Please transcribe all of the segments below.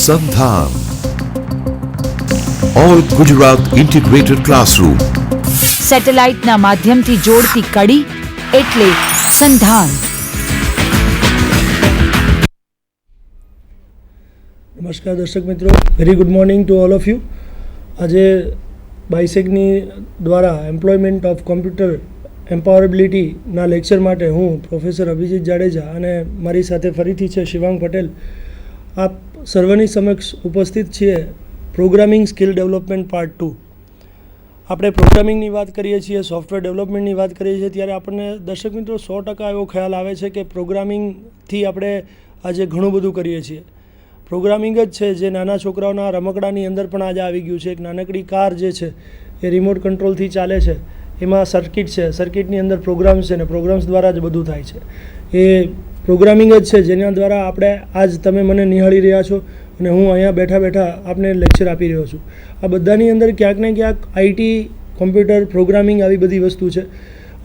સંધાન all Gujarat integrated classroom. સેટેલાઇટના માધ્યમથી જોડતી કડી એટલે સંધાન. નમસ્કાર દર્શક મિત્રો, very good morning to all of you. આજે બાયસેગની દ્વારા એમ્પ્લોયમેન્ટ ઓફ કોમ્પ્યુટર એમ્પાવરેબિલિટીના લેક્ચર માટે હું પ્રોફેસર અભિજીત જાડેજા અને મારી સાથે ફરીથી છે શિવાંગ પટેલ આપ સર્વની સમક્ષ ઉપસ્થિત છીએ. Programming skill development part 2. આપણે પ્રોગ્રામિંગની વાત કરીએ છીએ, સોફ્ટવેર ડેવલપમેન્ટની વાત કરીએ છીએ ત્યારે આપણને દર્શક મિત્રો 100% એવો ખ્યાલ આવે છે કે પ્રોગ્રામિંગથી આપણે આજે ઘણું બધું કરીએ છીએ. પ્રોગ્રામિંગ જ છે જે નાના છોકરાઓના રમકડાની અંદર પણ આજે આવી ગયું છે. એક નાનકડી કાર જે છે એ રિમોટ કંટ્રોલથી ચાલે છે, એમાં સર્કિટ છે, સર્કિટની અંદર પ્રોગ્રામ્સ છે ને પ્રોગ્રામ્સ દ્વારા જ બધું થાય છે. એ પ્રોગ્રામિંગ જ છે જેના દ્વારા આપણે આજ તમે મને નિહાળી રહ્યા છો અને હું અહીંયા બેઠા બેઠા આપને લેક્ચર આપી રહ્યો છું. આ બધાની અંદર ક્યાંક ને ક્યાંક આઈટી, કોમ્પ્યુટર પ્રોગ્રામિંગ આવી બધી વસ્તુ છે.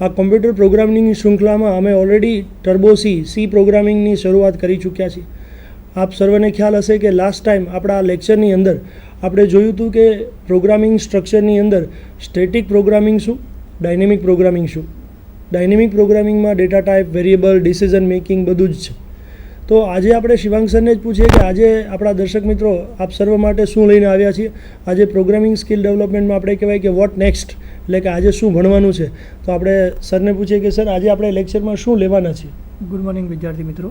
આ કોમ્પ્યુટર પ્રોગ્રામિંગની શૃંખલામાં અમે ઓલરેડી ટર્બો સી પ્રોગ્રામિંગની શરૂઆત કરી ચૂક્યા છીએ. આપ સર્વને ખ્યાલ હશે કે લાસ્ટ ટાઈમ આપણા લેક્ચરની અંદર આપણે જોયું હતું કે પ્રોગ્રામિંગ સ્ટ્રક્ચરની અંદર સ્ટેટિક પ્રોગ્રામિંગ શું, ડાયનેમિક પ્રોગ્રામિંગ શું. ડાયનેમિક પ્રોગ્રામિંગમાં data type, variable, decision making બધું જ છે. તો આજે આપણે શિવાંગ સરને જ પૂછીએ કે આજે આપણા દર્શક મિત્રો આપ સર્વ માટે શું લઈને આવ્યા છીએ. આજે પ્રોગ્રામિંગ સ્કિલ ડેવલપમેન્ટમાં આપણે કહેવાય કે વોટ નેક્સ્ટ, એટલે કે આજે શું ભણવાનું છે. તો આપણે સરને પૂછીએ કે સર આજે આપણે લેક્ચરમાં શું લેવાના છીએ. ગુડ મોર્નિંગ વિદ્યાર્થી મિત્રો.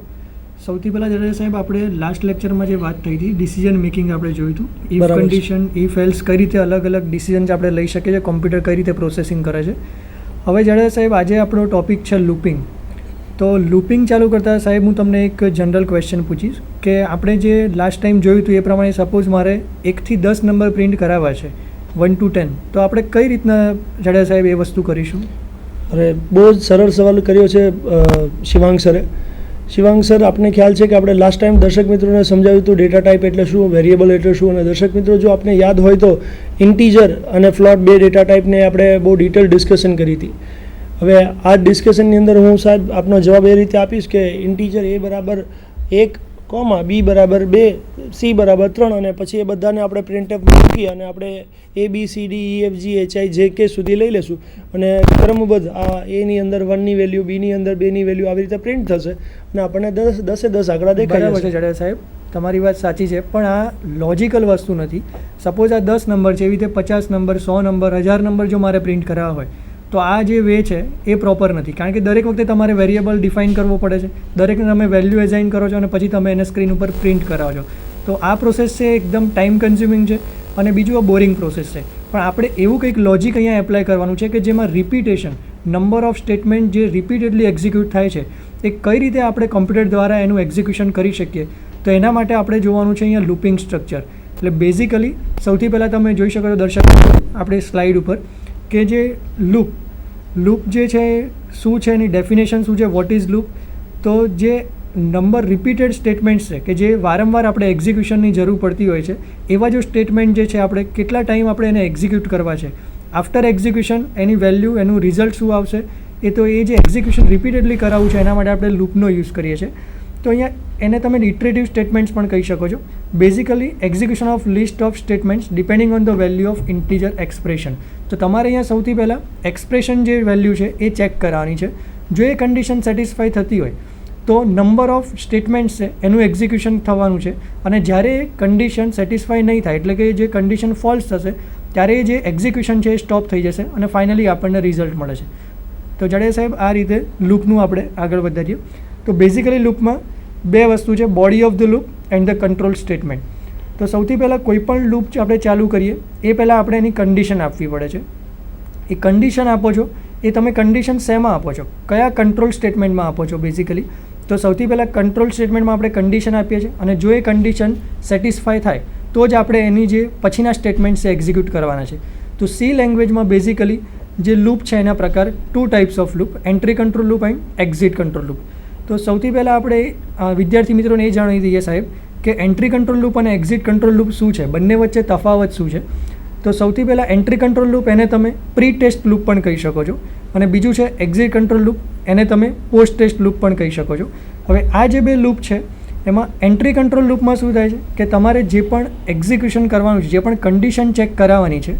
સૌથી પહેલાં જાડેજા સાહેબ, આપણે લાસ્ટ લેક્ચરમાં જે વાત થઈ હતી ડિસિઝન મેકિંગ આપણે જોયું હતું. ઇફ કન્ડિશન, ઇફ એલ્સ કઈ રીતે અલગ અલગ ડિસિઝન્સ આપણે લઈ શકીએ છીએ, કોમ્પ્યુટર કઈ રીતે પ્રોસેસિંગ કરે છે. હવે જાડેજા સાહેબ આજે આપણો ટોપિક છે લૂપિંગ. તો લૂપિંગ ચાલુ કરતાં સાહેબ હું તમને એક જનરલ ક્વેશ્ચન પૂછીશ કે આપણે જે લાસ્ટ ટાઈમ જોયું હતું એ પ્રમાણે સપોઝ મારે 1 થી 10 નંબર પ્રિન્ટ કરાવવા છે, 1 to 10, તો આપણે કઈ રીતના જાડેજા સાહેબ એ વસ્તુ કરીશું? અરે બહુ જ સરળ સવાલ કર્યો છે શિવાંગ સરે. શિવાંગ સર, આપને ખ્યાલ છે કે આપણે લાસ્ટ ટાઈમ દર્શક મિત્રોને સમજાવ્યું હતું ડેટા ટાઈપ એટલે શું, વેરિયેબલ એટલે શું. અને દર્શક મિત્રો જો આપને યાદ હોય તો ઇન્ટીજર અને ફ્લોટ બે ડેટા ટાઈપને આપણે બહુ ડિટેલ ડિસ્કશન કરી હતી. હવે આ ડિસ્કશનની અંદર હું સાહેબ આપનો જવાબ એ રીતે આપીશ કે ઇન્ટીજર એ બરાબર 1, બી બરાબર 2, સી બરાબર 3 અને પછી એ બધાને આપણે પ્રિન્ટએફ મૂકી અને આપણે ABCDEFGHIJK સુધી લઈ લેશું અને ક્રમબદ્ધ આ એની અંદર 1ની વેલ્યુ, બીની અંદર 2ની વેલ્યુ આવી રીતે પ્રિન્ટ થશે અને આપણને 10 આંકડા દેખાય છે. જાડેજા સાહેબ તમારી વાત સાચી છે, પણ આ લોજિકલ વસ્તુ નથી. સપોઝ આ 10 નંબર છે, એવી રીતે 50 નંબર, 100 નંબર, 1000 નંબર જો મારે પ્રિન્ટ કરાવવા હોય તો આ જે વે છે એ પ્રોપર નથી, કારણ કે દરેક વખતે તમારે વેરિયેબલ ડિફાઇન કરવો પડે છે, દરેકને તમે વેલ્યુ એસાઇન કરો છો અને પછી તમે એને સ્ક્રીન ઉપર પ્રિન્ટ કરાવો છો. તો આ પ્રોસેસ છે એકદમ ટાઈમ કન્ઝ્યુમિંગ છે અને બીજું આ બોરિંગ પ્રોસેસ છે. પણ આપણે એવું કંઈક લોજિક અહીંયા એપ્લાય કરવાનું છે કે જેમાં રિપીટેશન, નંબર ઓફ સ્ટેટમેન્ટ જે રિપીટેડલી એક્ઝિક્યુટ થાય છે એ કઈ રીતે આપણે કોમ્પ્યુટર દ્વારા એનું એક્ઝિક્યુશન કરી શકીએ. તો એના માટે આપણે જોવાનું છે અહીંયા લૂપિંગ સ્ટ્રક્ચર. એટલે બેઝિકલી સૌથી પહેલાં તમે જોઈ શકો છો દર્શક આપણે સ્લાઇડ ઉપર કે જે લૂપ જે છે શું છે, એની ડેફિનેશન શું છે, વોટ ઇઝ લૂપ. તો જે નંબર રિપીટેડ સ્ટેટમેન્ટ્સ છે કે જે વારંવાર આપણે એક્ઝિક્યુશનની જરૂર પડતી હોય છે, એવા જો સ્ટેટમેન્ટ જે છે આપણે કેટલા ટાઈમ આપણે એને એક્ઝિક્યુટ કરવા છે, આફ્ટર એક્ઝિક્યુશન એની વેલ્યુ, એનું રિઝલ્ટ શું આવશે, એ તો એ જે એક્ઝિક્યુશન રિપીટેડલી કરાવવું છે એના માટે આપણે લૂપનો યુઝ કરીએ છીએ. તો અહીંયા એને તમે ઇટરેટિવ સ્ટેટમેન્ટ્સ પણ કહી શકો છો. Basically execution of list of statements depending on the value of integer expression. તો તમારે અહીંયા સૌથી પહેલાં એક્સપ્રેશન જે વેલ્યુ છે એ ચેક કરવાની છે. જો એ કન્ડિશન સેટિસ્ફાઈ થતી હોય તો નંબર ઓફ સ્ટેટમેન્ટ્સ છે એનું એક્ઝિક્યુશન થવાનું છે અને જ્યારે કન્ડિશન સેટિસ્ફાઈ નહીં થાય એટલે કે જે કન્ડિશન ફોલ્સ થશે ત્યારે જે એક્ઝિક્યુશન છે એ સ્ટોપ થઈ જશે અને ફાઇનલી આપણને રિઝલ્ટ મળે છે. તો જાડેજા સાહેબ આ રીતે લૂપનું આપણે આગળ વધારીએ. તો બેઝિકલી લૂપમાં બે વસ્તુ છે, body of the loop and the control statement. તો સૌથી પહેલાં કોઈ પણ લૂપ આપણે ચાલુ કરીએ એ પહેલાં આપણે એની કન્ડિશન આપવી પડે છે. એ કન્ડિશન આપો છો એ તમે કન્ડિશન શેમાં આપો છો, કયા કંટ્રોલ સ્ટેટમેન્ટમાં આપો છો બેઝિકલી. તો સૌથી પહેલાં કંટ્રોલ સ્ટેટમેન્ટમાં આપણે કન્ડિશન આપીએ છીએ અને જો એ કન્ડિશન સેટિસ્ફાય થાય તો જ આપણે એની જે પછીના સ્ટેટમેન્ટ છે એક્ઝિક્યુટ કરવાના છે. તો સી લેંગ્વેજમાં બેઝિકલી જે લૂપ છે એના પ્રકાર 2 types of loop, entry control loop and exit control loop. તો સૌથી પહેલાં આપણે વિદ્યાર્થી મિત્રોને એ જાણી દઈએ સાહેબ કે એન્ટ્રી કંટ્રોલ લૂપ અને એક્ઝિટ કંટ્રોલ લૂપ શું છે, બંને વચ્ચે તફાવત શું છે. તો સૌથી પહેલાં એન્ટ્રી કંટ્રોલ લૂપ એને તમે પ્રી ટેસ્ટ લૂપ પણ કહી શકો છો અને બીજું છે એક્ઝિટ કંટ્રોલ લૂપ, એને તમે પોસ્ટ ટેસ્ટ લૂપ પણ કહી શકો છો. હવે આ જે બે લૂપ છે એમાં એન્ટ્રી કંટ્રોલ લૂપમાં શું થાય છે કે તમારે જે પણ એક્ઝિક્યુશન કરવાનું છે, જે પણ કન્ડિશન ચેક કરાવવાની છે,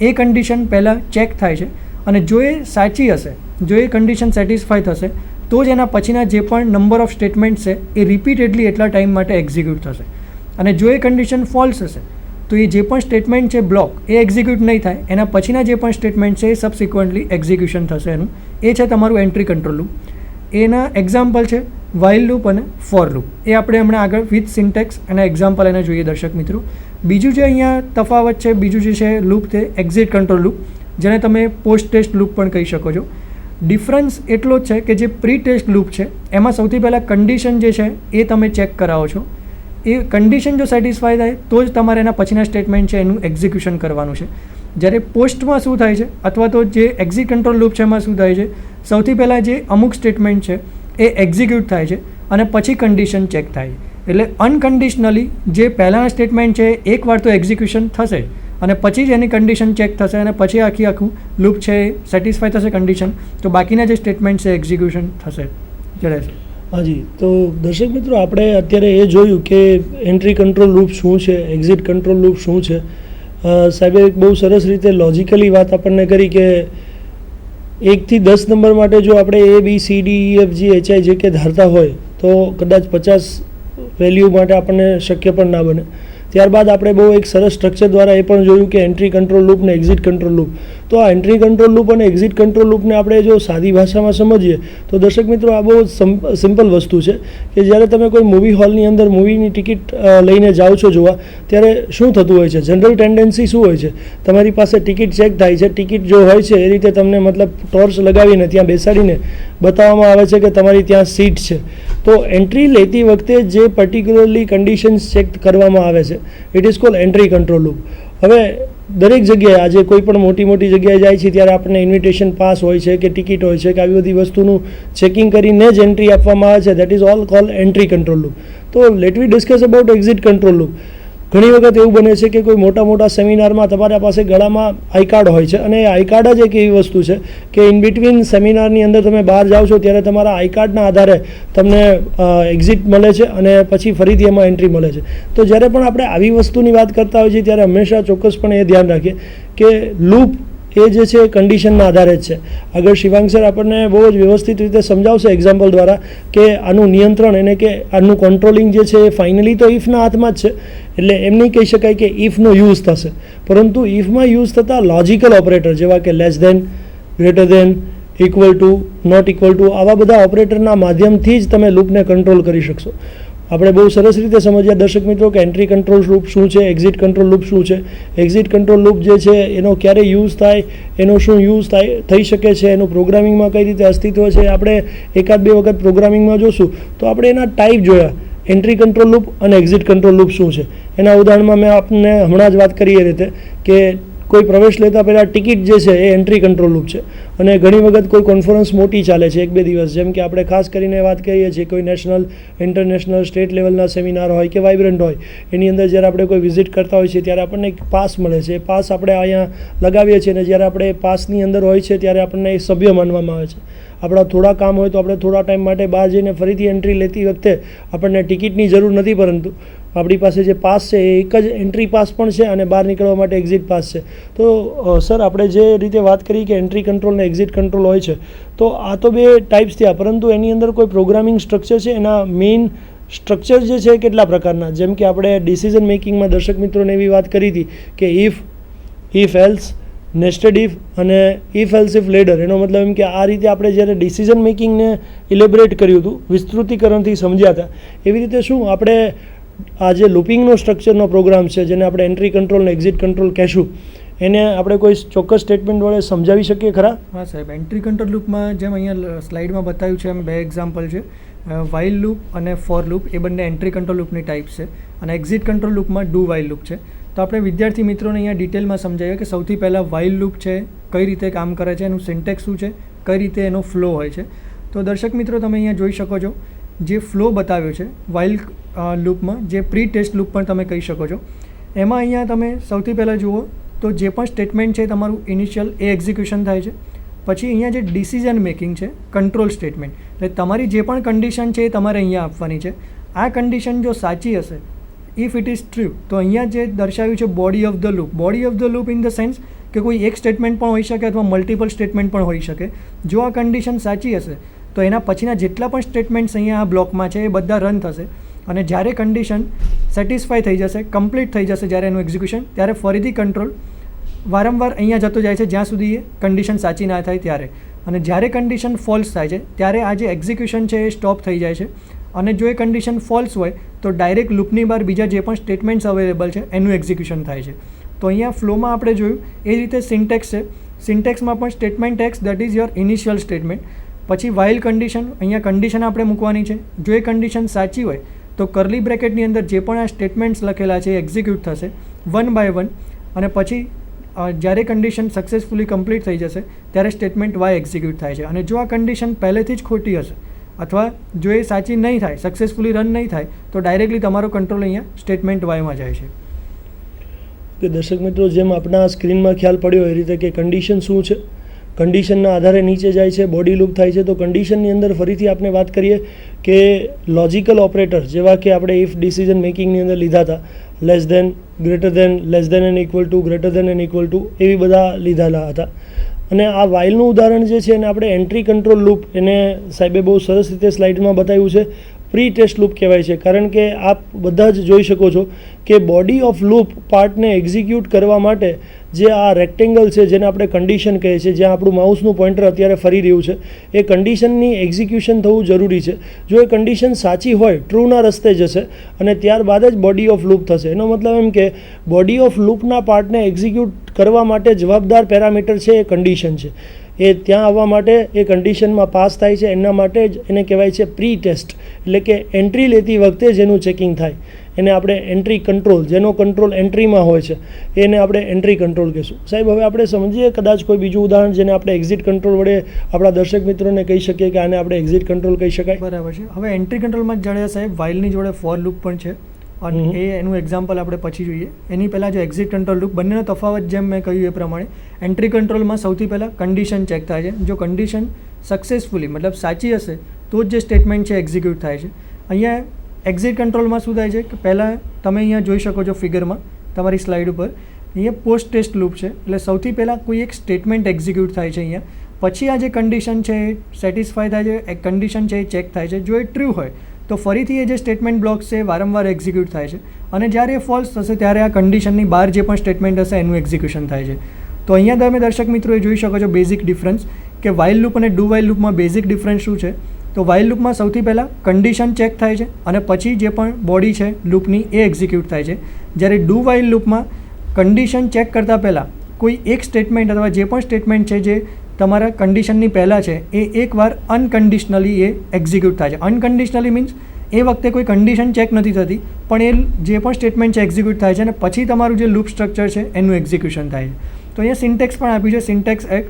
એ કન્ડિશન પહેલાં ચેક થાય છે અને જો એ સાચી હશે, જો એ કન્ડિશન સેટિસ્ફાય થશે તો જ એના પછીના જે પણ નંબર ઓફ સ્ટેટમેન્ટ છે એ રિપીટેડલી એટલા ટાઈમ માટે એક્ઝિક્યુટ થશે. અને જો એ કન્ડિશન ફોલ્સ હશે તો એ જે પણ સ્ટેટમેન્ટ છે બ્લોક એ એક્ઝિક્યુટ નહીં થાય, એના પછીના જે પણ સ્ટેટમેન્ટ છે એ સબસિક્વન્ટલી એક્ઝિક્યુશન થશે એનું. એ છે તમારું એન્ટ્રી કંટ્રોલ લૂપ. એના એક્ઝામ્પલ છે વાઇલ લૂપ અને ફોર લૂપ. એ આપણે હમણાં આગળ વિથ સિન્ટેક્સ અને એક્ઝામ્પલ એને જોઈએ દર્શક મિત્રો. બીજું જે અહીંયા તફાવત છે, બીજું જે છે લૂપ તે એક્ઝિટ કંટ્રોલ લૂપ, જેને તમે પોસ્ટ ટેસ્ટ લૂપ પણ કહી શકો છો. ડિફરન્સ એટલો જ છે કે જે પ્રી ટેસ્ટ લૂપ છે એમાં સૌથી પહેલાં કન્ડિશન જે છે એ તમે ચેક કરાવો છો. એ કન્ડિશન જો સેટિસ્ફાય થાય તો જ તમારે એના પછીના સ્ટેટમેન્ટ છે એનું એક્ઝિક્યુશન કરવાનું છે. જ્યારે પોસ્ટમાં શું થાય છે અથવા તો જે એક્ઝિટ કંટ્રોલ લૂપ છે એમાં શું થાય છે, સૌથી પહેલાં જે અમુક સ્ટેટમેન્ટ છે એ એક્ઝિક્યુટ થાય છે અને પછી કન્ડિશન ચેક થાય. એટલે અનકન્ડિશનલી જે પહેલાંના સ્ટેટમેન્ટ છે એકવાર તો એક્ઝિક્યુશન થશે અને પછી જ એની કન્ડિશન ચેક થશે અને પછી આખું લૂપ છે એ સેટિસ્ફાય થશે કન્ડિશન, તો બાકીના જે સ્ટેટમેન્ટ છે એક્ઝિક્યુશન થશે. જડે છે. હાજી, તો દર્શક મિત્રો આપણે અત્યારે એ જોયું કે એન્ટ્રી કંટ્રોલ લૂપ શું છે, એક્ઝિટ કંટ્રોલ લૂપ શું છે. સાહેબે એક બહુ સરસ રીતે લોજિકલી વાત આપણને કરી કે 1 થી 10 નંબર માટે જો આપણે ABCDEFGHI જે કે ધારતા હોય તો કદાચ 50 વેલ્યુ માટે આપણને શક્ય પણ ના બને. ત્યારબાદ આપણે બહુ એક સરસ સ્ટ્રક્ચર દ્વારા એ પણ જોયું કે એન્ટ્રી કંટ્રોલ લૂપ ને એક્ઝિટ કંટ્રોલ લૂપ. તો આ એન્ટ્રી કંટ્રોલ લૂપ અને એક્ઝિટ કંટ્રોલ લૂપને આપણે જો સાદી ભાષામાં સમજીએ તો દર્શક મિત્રો આ બહુ સિમ્પલ વસ્તુ છે કે જ્યારે તમે કોઈ મૂવી હોલની અંદર મૂવીની ટિકિટ લઈને જાઓ છો જોવા, ત્યારે શું થતું હોય છે, જનરલ ટેન્ડન્સી શું હોય છે, તમારી પાસે ટિકિટ ચેક થાય છે, ટિકિટ જો હોય છે એ રીતે તમને મતલબ ટોર્ચ લગાવીને ત્યાં બેસાડીને બતાવવામાં આવે છે કે તમારી ત્યાં સીટ છે. તો એન્ટ્રી લેતી વખતે જે પર્ટિક્યુલરલી કન્ડિશન્સ ચેક કરવામાં આવે છે it is called entry control loop. હવે દરેક જગ્યાએ આજે કોઈ પણ મોટી જગ્યાએ જાય છે ત્યારે આપણને ઇન્વિટેશન પાસ હોય છે કે ટિકિટ હોય છે કે આવી બધી વસ્તુનું ચેકિંગ કરીને જ એન્ટ્રી આપવામાં આવે છે. That is all called entry control loop. તો let we discuss about exit control loop. ઘણી વખત એવું બને છે કે કોઈ મોટા સેમિનારમાં તમારા પાસે ગળામાં આઈ કાર્ડ હોય છે અને આઈ કાર્ડ જ એક એવી વસ્તુ છે કે ઇન બિટવીન સેમિનારની અંદર તમે બહાર જાઓ છો ત્યારે તમારા આઈ કાર્ડના આધારે તમને એક્ઝિટ મળે છે અને પછી ફરીથી એમાં એન્ટ્રી મળે છે. તો જ્યારે પણ આપણે આવી વસ્તુની વાત કરતા હોઈએ છીએ ત્યારે હંમેશા ચોક્કસપણે એ ધ્યાન રાખીએ કે લૂપ એ જે છે કન્ડિશનના આધારે જ છે. આગળ શિવાંગ સર આપણને બહુ જ વ્યવસ્થિત રીતે સમજાવશે એક્ઝામ્પલ દ્વારા કે આનું નિયંત્રણ એને કે આનું કંટ્રોલિંગ જે છે એ ફાઇનલી તો ઇફના હાથમાં જ છે. એટલે એમ નહીં કહી શકાય કે ઇફનો યુઝ થશે, પરંતુ ઇફમાં યુઝ થતા લોજિકલ ઓપરેટર જેવા કે less than, greater than, equal to, not equal to, આવા બધા ઓપરેટરના માધ્યમથી જ તમે લૂપને કંટ્રોલ કરી શકશો. આપણે બહુ સરસ રીતે સમજ્યા દર્શક મિત્રો કે એન્ટ્રી કંટ્રોલ લૂપ શું છે, એક્ઝિટ કંટ્રોલ લૂપ શું છે. એક્ઝિટ કંટ્રોલ લૂપ જે છે એનો ક્યારે યુઝ થાય, એનો શું યુઝ થઈ શકે છે, એનું પ્રોગ્રામિંગમાં કઈ રીતે અસ્તિત્વ છે, આપણે 1-2 વખત પ્રોગ્રામિંગમાં જોશું તો આપણે એના ટાઈપ જોયા, એન્ટ્રી કંટ્રોલ લૂપ અને એક્ઝિટ કંટ્રોલ લૂપ શું છે. એના ઉદાહરણમાં મેં આપને હમણાં જ વાત કરી એ રીતે કે કોઈ પ્રવેશ લેતા પહેલાં ટિકિટ જે છે એ એન્ટ્રી કંટ્રોલ લૂપ છે. અને ઘણી વખત કોઈ કોન્ફરન્સ મોટી ચાલે છે 1-2 દિવસ, જેમ કે આપણે ખાસ કરીને વાત કરીએ છીએ કોઈ નેશનલ, ઇન્ટરનેશનલ, સ્ટેટ લેવલના સેમિનાર હોય કે વાઇબ્રન્ટ હોય, એની અંદર જ્યારે આપણે કોઈ વિઝિટ કરતા હોઈએ છીએ ત્યારે આપણને એક પાસ મળે છે. એ પાસ આપણે અહીંયા લગાવીએ છીએ અને જ્યારે આપણે પાસની અંદર હોય છે ત્યારે આપણને એક સભ્ય માનવામાં આવે છે. આપણા થોડા કામ હોય તો આપણે થોડા ટાઈમ માટે બહાર જઈને ફરીથી એન્ટ્રી લેતી વખતે આપણને ટિકિટની જરૂર નથી, પરંતુ આપણી પાસે જે પાસ છે એ એક જ એન્ટ્રી પાસ પણ છે અને બહાર નીકળવા માટે એક્ઝિટ પાસ છે. તો સર આપણે જે રીતે વાત કરી કે એન્ટ્રી કંટ્રોલ ને એક્ઝિટ કંટ્રોલ હોય છે, તો આ તો 2 ટાઈપ્સ થયા, પરંતુ એની અંદર કોઈ પ્રોગ્રામિંગ સ્ટ્રક્ચર છે, એના મેઇન સ્ટ્રક્ચર જે છે કેટલા પ્રકારના, જેમ કે આપણે ડિસિઝન મેકિંગમાં દર્શક મિત્રોને એવી વાત કરી હતી કે ઇફ એલ્સ, નેસ્ટેડ ઇફ અને ઇફ એલ્સ ઇફ લેડર. એનો મતલબ એમ કે આ રીતે આપણે જ્યારે ડિસિઝન મેકિંગને ઇલેબરેટ કર્યું હતું, વિસ્તૃતિકરણથી સમજ્યા હતા, એવી રીતે શું આપણે આ જે લૂપિંગનો સ્ટ્રક્ચરનો પ્રોગ્રામ છે જેને આપણે એન્ટ્રી કંટ્રોલ ને એક્ઝિટ કંટ્રોલ કહેશું, એને આપણે કોઈ ચોક્કસ સ્ટેટમેન્ટ વડે સમજાવી શકીએ ખરા? હા સાહેબ, એન્ટ્રી કંટ્રોલ લૂપમાં જેમ અહીંયા સ્લાઇડમાં બતાવ્યું છે એમ 2 એક્ઝામ્પલ છે, વાઇલ લૂપ અને ફોર લૂપ. એ બંને એન્ટ્રી કંટ્રોલ લૂપની ટાઈપ છે અને એક્ઝિટ કંટ્રોલ લૂપમાં ડુ વાઇલ લૂપ છે. તો આપણે વિદ્યાર્થી મિત્રોને અહીંયા ડિટેલમાં સમજાવીએ કે સૌથી પહેલાં વાઇલ લૂપ છે, કઈ રીતે કામ કરે છે, એનું સિન્ટેક્સ શું છે, કઈ રીતે એનો ફ્લો હોય છે. તો દર્શક મિત્રો તમે અહીંયા જોઈ શકો છો જે ફ્લો બતાવ્યો છે વાઇલ લૂપમાં, જે પ્રી ટેસ્ટ લૂપ પણ તમે કહી શકો છો. એમાં અહીંયા તમે સૌથી પહેલાં જુઓ તો જે પણ સ્ટેટમેન્ટ છે તમારું ઇનિશિયલ એ એક્ઝિક્યુશન થાય છે. પછી અહીંયા જે ડિસિઝન મેકિંગ છે, કંટ્રોલ સ્ટેટમેન્ટ, એટલે તમારી જે પણ કન્ડિશન છે એ તમારે અહીંયા આપવાની છે. આ કન્ડિશન જો સાચી હશે, ઇફ ઇટ ઇઝ ટ્રુ, તો અહીંયા જે દર્શાવ્યું છે body of the loop, body of the loop in the sense કે કોઈ એક સ્ટેટમેન્ટ પણ હોઈ શકે અથવા મલ્ટિપલ સ્ટેટમેન્ટ પણ હોઈ શકે. જો આ કન્ડિશન સાચી હશે તો એના પછીના જેટલા પણ સ્ટેટમેન્ટ્સ અહીંયા આ બ્લોકમાં છે એ બધા રન થશે, અને જ્યારે કન્ડિશન સેટિસ્ફાય થઈ જશે, કમ્પ્લીટ થઈ જશે જ્યારે એનું એક્ઝિક્યુશન, ત્યારે ફરીથી કંટ્રોલ વારંવાર અહીંયા જતો જાય છે જ્યાં સુધી એ કન્ડિશન સાચી ના થાય ત્યારે. અને જ્યારે કન્ડિશન ફોલ્સ થાય છે ત્યારે આ જે એક્ઝિક્યુશન છે એ સ્ટોપ થઈ જાય છે, અને જો એ કન્ડિશન ફોલ્સ હોય તો ડાયરેક્ટ લૂપની બહાર બીજા જે પણ સ્ટેટમેન્ટ્સ અવેલેબલ છે એનું એક્ઝિક્યુશન થાય છે. તો અહીંયા ફ્લોમાં આપણે જોયું એ રીતે સિન્ટેક્સ છે. સિન્ટેક્સમાં પણ statement x that is your initial statement, પછી વાઇલ કન્ડિશન, અહીંયા કન્ડિશન આપણે મૂકવાની છે. જો એ કન્ડિશન સાચી હોય તો કરલી બ્રેકેટની અંદર જે પણ આ સ્ટેટમેન્ટ્સ લખેલા છે એ એક્ઝિક્યુટ થશે વન બાય વન, અને પછી જ્યારે કન્ડિશન સક્સેસફુલી કમ્પ્લીટ થઈ જશે ત્યારે સ્ટેટમેન્ટ વાય એક્ઝિક્યુટ થાય છે. અને જો આ કન્ડિશન પહેલેથી જ ખોટી હશે અથવા જો એ સાચી નહીં થાય, સક્સેસફુલી રન નહીં થાય, તો ડાયરેક્ટલી તમારો કંટ્રોલ અહીંયા સ્ટેટમેન્ટ વાયમાં જાય છે. કે દર્શક મિત્રો, જેમ આપણા સ્ક્રીનમાં ખ્યાલ પડ્યો એ રીતે કે કન્ડિશન શું છે, કન્ડિશનના આધારે નીચે જાય છે, બોડી લૂપ થાય છે. તો કન્ડિશનની અંદર ફરીથી આપણે વાત કરીએ કે લોજિકલ ઓપરેટર જેવા કે આપણે ઇફ ડિસિઝન મેકિંગની અંદર લીધા હતા, less than, greater than, less than and equal to, greater than and equal to, એવી બધા લીધેલા હતા. અને આ વાઇલનું ઉદાહરણ જે છે એને આપણે એન્ટ્રી કંટ્રોલ લૂપ, એને સાહેબે બહુ સરસ રીતે સ્લાઇડમાં બતાવ્યું છે, પ્રી ટેસ્ટ લૂપ કહેવાય છે. કારણ કે આપ બધા જ જોઈ શકો છો કે બોડી ઓફ લૂપ પાર્ટને એક્ઝિક્યુટ કરવા માટે જે આ રેક્ટેંગલ છે જેને આપણે કન્ડિશન કહે છે, જ્યાં આપણું માઉસનું પોઇન્ટર અત્યારે ફરી રહ્યું છે, એ કન્ડિશનની એક્ઝિક્યુશન થવું જરૂરી છે. જો એ કન્ડિશન સાચી હોય, ટ્રુના રસ્તે જશે અને ત્યારબાદ જ બોડી ઓફ લૂપ થશે. એનો મતલબ એમ કે બોડી ઓફ લૂપના પાર્ટને એક્ઝિક્યુટ કરવા માટે જવાબદાર પેરામીટર છે એ કન્ડિશન છે. એ ત્યાં આવવા માટે એ કન્ડિશનમાં પાસ થાય છે, એના માટે જ એને કહેવાય છે પ્રી ટેસ્ટ, એટલે કે એન્ટ્રી લેતી વખતે જેનું ચેકિંગ થાય એને આપણે એન્ટ્રી કંટ્રોલ, જેનો કંટ્રોલ એન્ટ્રીમાં હોય છે એને આપણે એન્ટ્રી કંટ્રોલ કહીશું. સાહેબ, હવે આપણે સમજીએ કદાચ કોઈ બીજું ઉદાહરણ જેને આપણે એક્ઝિટ કંટ્રોલ વડે આપણા દર્શક મિત્રોને કહી શકીએ કે આને આપણે એક્ઝિટ કંટ્રોલ કહી શકાય. બરાબર છે. હવે એન્ટ્રી કંટ્રોલમાં જણાવ્યા સાહેબ વાઇલની જોડે ફોર લૂપ પણ છે, અને એ એનું એક્ઝામ્પલ આપણે પછી જોઈએ. એની પહેલાં જો એક્ઝિટ કંટ્રોલ લૂપ, બંનેનો તફાવત જેમ મેં કહ્યું એ પ્રમાણે, એન્ટ્રી કંટ્રોલમાં સૌથી પહેલાં કન્ડિશન ચેક થાય છે. જો કન્ડિશન સક્સેસફુલી મતલબ સાચી હશે તો જ જે સ્ટેટમેન્ટ છે એક્ઝિક્યુટ થાય છે. અહીંયા એક્ઝિટ કંટ્રોલમાં શું થાય છે કે પહેલાં તમે અહીંયા જોઈ શકો છો ફિગરમાં તમારી સ્લાઇડ ઉપર, અહીંયા પોસ્ટ ટેસ્ટ લૂપ છે, એટલે સૌથી પહેલાં કોઈ એક સ્ટેટમેન્ટ એક્ઝિક્યુટ થાય છે અહીંયા, પછી આ જે કન્ડિશન છે એ સેટિસ્ફાય થાય છે, એ કન્ડિશન છે એ ચેક થાય છે. જો એ ટ્રુ હોય તો ફરીથી એ જે સ્ટેટમેન્ટ બ્લોક્સ છે એ વારંવાર એક્ઝિક્યુટ થાય છે, અને જ્યારે એ ફોલ્સ થશે ત્યારે આ કન્ડિશનની બહાર જે પણ સ્ટેટમેન્ટ હશે એનું એક્ઝિક્યુશન થાય છે. તો અહીંયા તમે દર્શક મિત્રો એ જોઈ શકો છો બેઝિક ડિફરન્સ કે વાઇલ લૂપ અને ડુ વાઇલ લૂપમાં બેઝિક ડિફરન્સ શું છે. તો વાઇલ લૂપમાં સૌથી પહેલાં કન્ડિશન ચેક થાય છે અને પછી જે પણ બોડી છે લૂપની એ એક્ઝિક્યુટ થાય છે. જ્યારે ડુ વાઇલ લૂપમાં કન્ડિશન ચેક કરતાં પહેલાં કોઈ એક સ્ટેટમેન્ટ અથવા જે પણ સ્ટેટમેન્ટ છે જે તમારા કન્ડિશનની પહેલાં છે એ એકવાર અનકન્ડિશનલી એ એક્ઝિક્યુટ થાય છે. અનકન્ડિશનલી મીન્સ એ વખતે કોઈ કન્ડિશન ચેક નથી થતી, પણ એ જે પણ સ્ટેટમેન્ટ છે એક્ઝિક્યુટ થાય છે અને પછી તમારું જે લૂપ સ્ટ્રક્ચર છે એનું એક્ઝિક્યુશન થાય છે. તો અહીંયા સિન્ટેક્સ પણ આપ્યું છે, syntax x,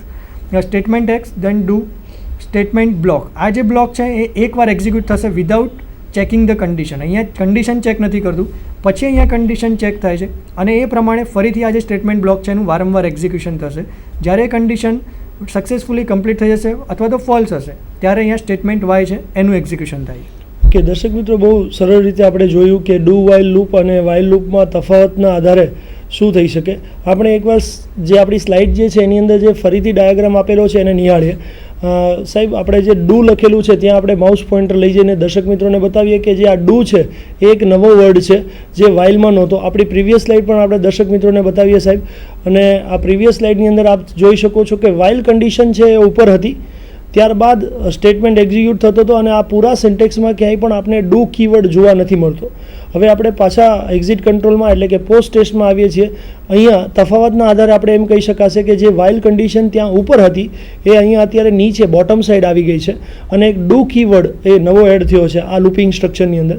statement x, then do statement block. આ જે બ્લોક છે એ એકવાર એક્ઝિક્યુટ થશે વિધાઉટ ચેકિંગ ધ કન્ડિશન. અહીંયા કન્ડિશન ચેક નથી કરતું, પછી અહીંયા કન્ડિશન ચેક થાય છે અને એ પ્રમાણે ફરીથી આ જે સ્ટેટમેન્ટ બ્લોક છે એનું વારંવાર એક્ઝિક્યુશન થશે. જ્યારે કન્ડિશન સક્સેસફુલી કમ્પ્લીટ થઈ જશે અથવા તો ફોલ્સ હશે ત્યારે અહીંયા સ્ટેટમેન્ટ વાય છે એનું એક્ઝિક્યુશન થાય. કે દર્શક મિત્રો, બહુ સરળ રીતે આપણે જોયું કે ડુ વાઇલ લૂપ અને વાઇલ લૂપમાં તફાવતના આધારે શું થઈ શકે. આપણે એકવાર જે આપણી સ્લાઇડ જે છે એની અંદર જે ફરીથી ડાયાગ્રામ આપેલો છે એને નિહાળીએ. સાહેબ, આપણે જે ડુ લખેલું છે ત્યાં આપણે માઉસ પોઇન્ટર લઈ જઈને દર્શક મિત્રોને બતાવીએ કે જે આ ડુ છે એ એક નવો વર્ડ છે જે વાઇલમાં નહોતો. આપણી પ્રીવિયસ સ્લાઇડ પણ આપણે દર્શક મિત્રોને બતાવીએ સાહેબ, અને આ પ્રીવિયસ સ્લાઇડની અંદર આપ જોઈ શકો છો કે વાઇલ કન્ડિશન છે એ ઉપર હતી, ત્યારબાદ સ્ટેટમેન્ટ એક્ઝિક્યુટ થતો હતો, અને આ પૂરા સિન્ટેક્સમાં ક્યાંય પણ આપણે ડુ કીવર્ડ જોવા નથી મળતો. હવે આપણે પાછા એક્ઝિટ કંટ્રોલમાં એટલે કે પોસ્ટ ટેસ્ટમાં આવીએ છીએ. અહીંયા તફાવતના આધારે આપણે એમ કહી શકાશે કે જે વાઇલ કન્ડિશન ત્યાં ઉપર હતી એ અહીંયા અત્યારે નીચે બોટમ સાઈડ આવી ગઈ છે, અને એક ડુ કીવર્ડ એ નવો એડ થયો છે આ લૂપિંગ સ્ટ્રક્ચરની અંદર,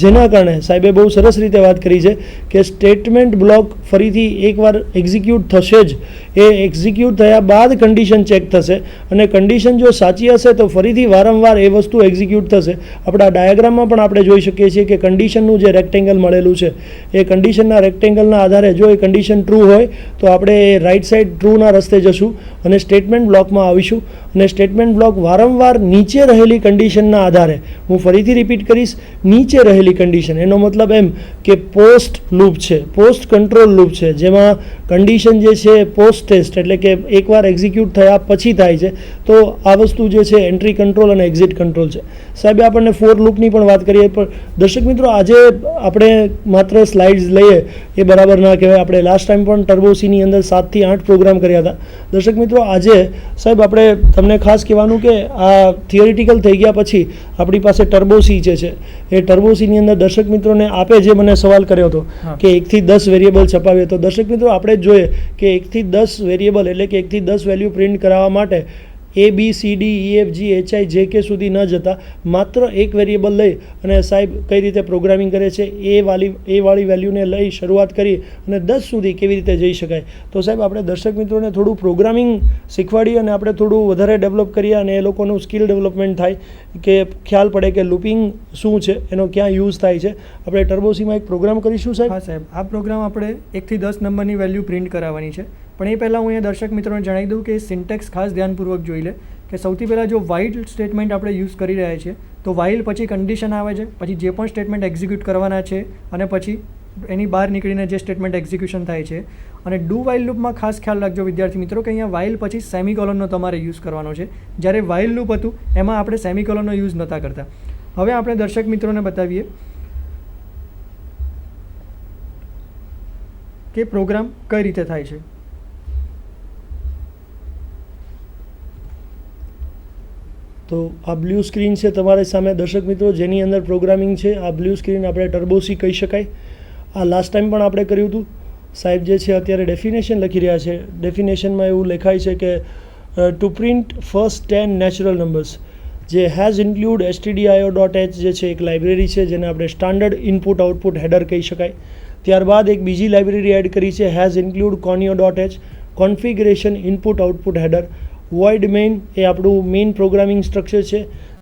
જેના કારણે સાહેબે બહુ સરસ રીતે વાત કરી છે કે સ્ટેટમેન્ટ બ્લોક ફરીથી એકવાર એક્ઝિક્યુટ થશે જ. એ એક્ઝિક્યુટ થયા બાદ કન્ડિશન ચેક થશે, અને કન્ડિશન જો સાચી હશે તો ફરીથી વારંવાર એ વસ્તુ એક્ઝિક્યુટ થશે. આપણા ડાયાગ્રામમાં પણ આપણે જોઈ શકીએ છીએ કે કન્ડિશનનું જે રેક્ટેંગલ મળેલું છે એ કન્ડિશનના રેક્ટેંગલના આધારે જો એ કન્ડિશન કન્ડિશન ટ્રુ હોય તો આપણે રાઈટ સાઈડ ટ્રુના રસ્તે જશું અને સ્ટેટમેન્ટ બ્લોકમાં આવીશું અને સ્ટેટમેન્ટ બ્લોક વારંવાર નીચે રહેલી કન્ડિશનના આધારે, હું ફરીથી રિપીટ કરીશ, નીચે રહેલી કન્ડિશન, એનો મતલબ એમ કે પોસ્ટ લૂપ છે, પોસ્ટ કંટ્રોલ લૂપ છે, જેમાં કન્ડિશન જે છે પોસ્ટ ટેસ્ટ એટલે કે એકવાર એક્ઝિક્યુટ થયા પછી થાય છે. તો આ વસ્તુ જે છે એન્ટ્રી કંટ્રોલ અને એક્ઝિટ કંટ્રોલ છે. સાહેબ આપણને ફોર લૂપની પણ વાત કરીએ, પણ દર્શક મિત્રો આજે આપણે માત્ર સ્લાઇડ્સ લઈએ એ બરાબર ના કહેવાય. આપણે લાસ્ટ ટાઈમ પણ ટર્બોસીની અંદર 7 થી 8 પ્રોગ્રામ કર્યા હતા. દર્શક મિત્રો આજે સાહેબ આપણે તમને ખાસ કહેવાનું કે આ થિયરિટિકલ થઈ ગયા પછી આપણી પાસે ટર્બોસી જે છે એ ટર્બોસીની અંદર દર્શક મિત્રોને આપે જે મને સવાલ કર્યો હતો કે 1 થી 10 વેરિયેબલ છપાવીએ, તો દર્શક મિત્રો આપણે જોઈએ કે 1 થી 10 વેરિયેબલ એટલે કે 1 થી 10 વેલ્યુ પ્રિન્ટ કરાવવા માટે ABCDEFGHIJK સુધી ન જતા માત્ર એક વેરિયેબલ લઈ અને સાહેબ કઈ રીતે પ્રોગ્રામિંગ કરે છે એ વાળી વેલ્યુને લઈ શરૂઆત કરી અને 10 સુધી કેવી રીતે જઈ શકાય. તો સાહેબ આપણે દર્શક મિત્રોને થોડું પ્રોગ્રામિંગ શીખવાડીએ અને આપણે થોડું વધારે ડેવલપ કરીએ અને એ લોકોનું સ્કિલ ડેવલપમેન્ટ થાય, કે ખ્યાલ પડે કે લૂપિંગ શું છે, એનો ક્યાં યુઝ થાય છે. આપણે ટર્બોસીમાં એક પ્રોગ્રામ કરીશું સાહેબ. હા સાહેબ, આ પ્રોગ્રામ આપણે 1 થી 10 નંબરની વેલ્યુ પ્રિન્ટ કરાવવાની છે. પણ એ પહેલાં હું અહીંયા દર્શક મિત્રોને જણાવી દઉં કે સિન્ટેક્સ ખાસ ધ્યાનપૂર્વક જોઈ લે કે સૌથી પહેલાં જો વાઇલ સ્ટેટમેન્ટ આપણે યુઝ કરી રહ્યા છીએ તો વાઇલ પછી કન્ડિશન આવે છે, પછી જે પણ સ્ટેટમેન્ટ એક્ઝિક્યુટ કરવાના છે અને પછી એની બહાર નીકળીને જે સ્ટેટમેન્ટ એક્ઝિક્યુશન થાય છે. અને ડુ વાઇલ લૂપમાં ખાસ ખ્યાલ રાખજો વિદ્યાર્થી મિત્રો કે અહીંયા વાઇલ પછી સેમિકોલનનો તમારે યુઝ કરવાનો છે, જ્યારે વાઇલ લૂપ હતું એમાં આપણે સેમિકોલનનો યુઝ નહોતા કરતા. હવે આપણે દર્શક મિત્રોને બતાવીએ કે પ્રોગ્રામ કઈ રીતે થાય છે. તો આ બ્લુ સ્ક્રીન છે તમારી સામે દર્શક મિત્રો, જેની અંદર પ્રોગ્રામિંગ છે. આ બ્લુ સ્ક્રીન આપણે ટર્બોસી કહી શકાય. આ લાસ્ટ ટાઈમ પણ આપણે કર્યું હતું. સાહેબ જે છે અત્યારે ડેફિનેશન લખી રહ્યા છે. ડેફિનેશનમાં એવું લખાય છે કે to print first 10 natural numbers, જે હેઝ ઇન્ક્લુડ stdio.h જે છે એક લાઇબ્રેરી છે જેને આપણે સ્ટાન્ડર્ડ ઇનપુટ આઉટપુટ હેડર કહી શકાય. ત્યારબાદ એક બીજી લાઇબ્રેરી એડ કરી છે hash include conio.h, configuration input output header. Void main એ આપણું મેઇન પ્રોગ્રામિંગ સ્ટ્રક્ચર છે.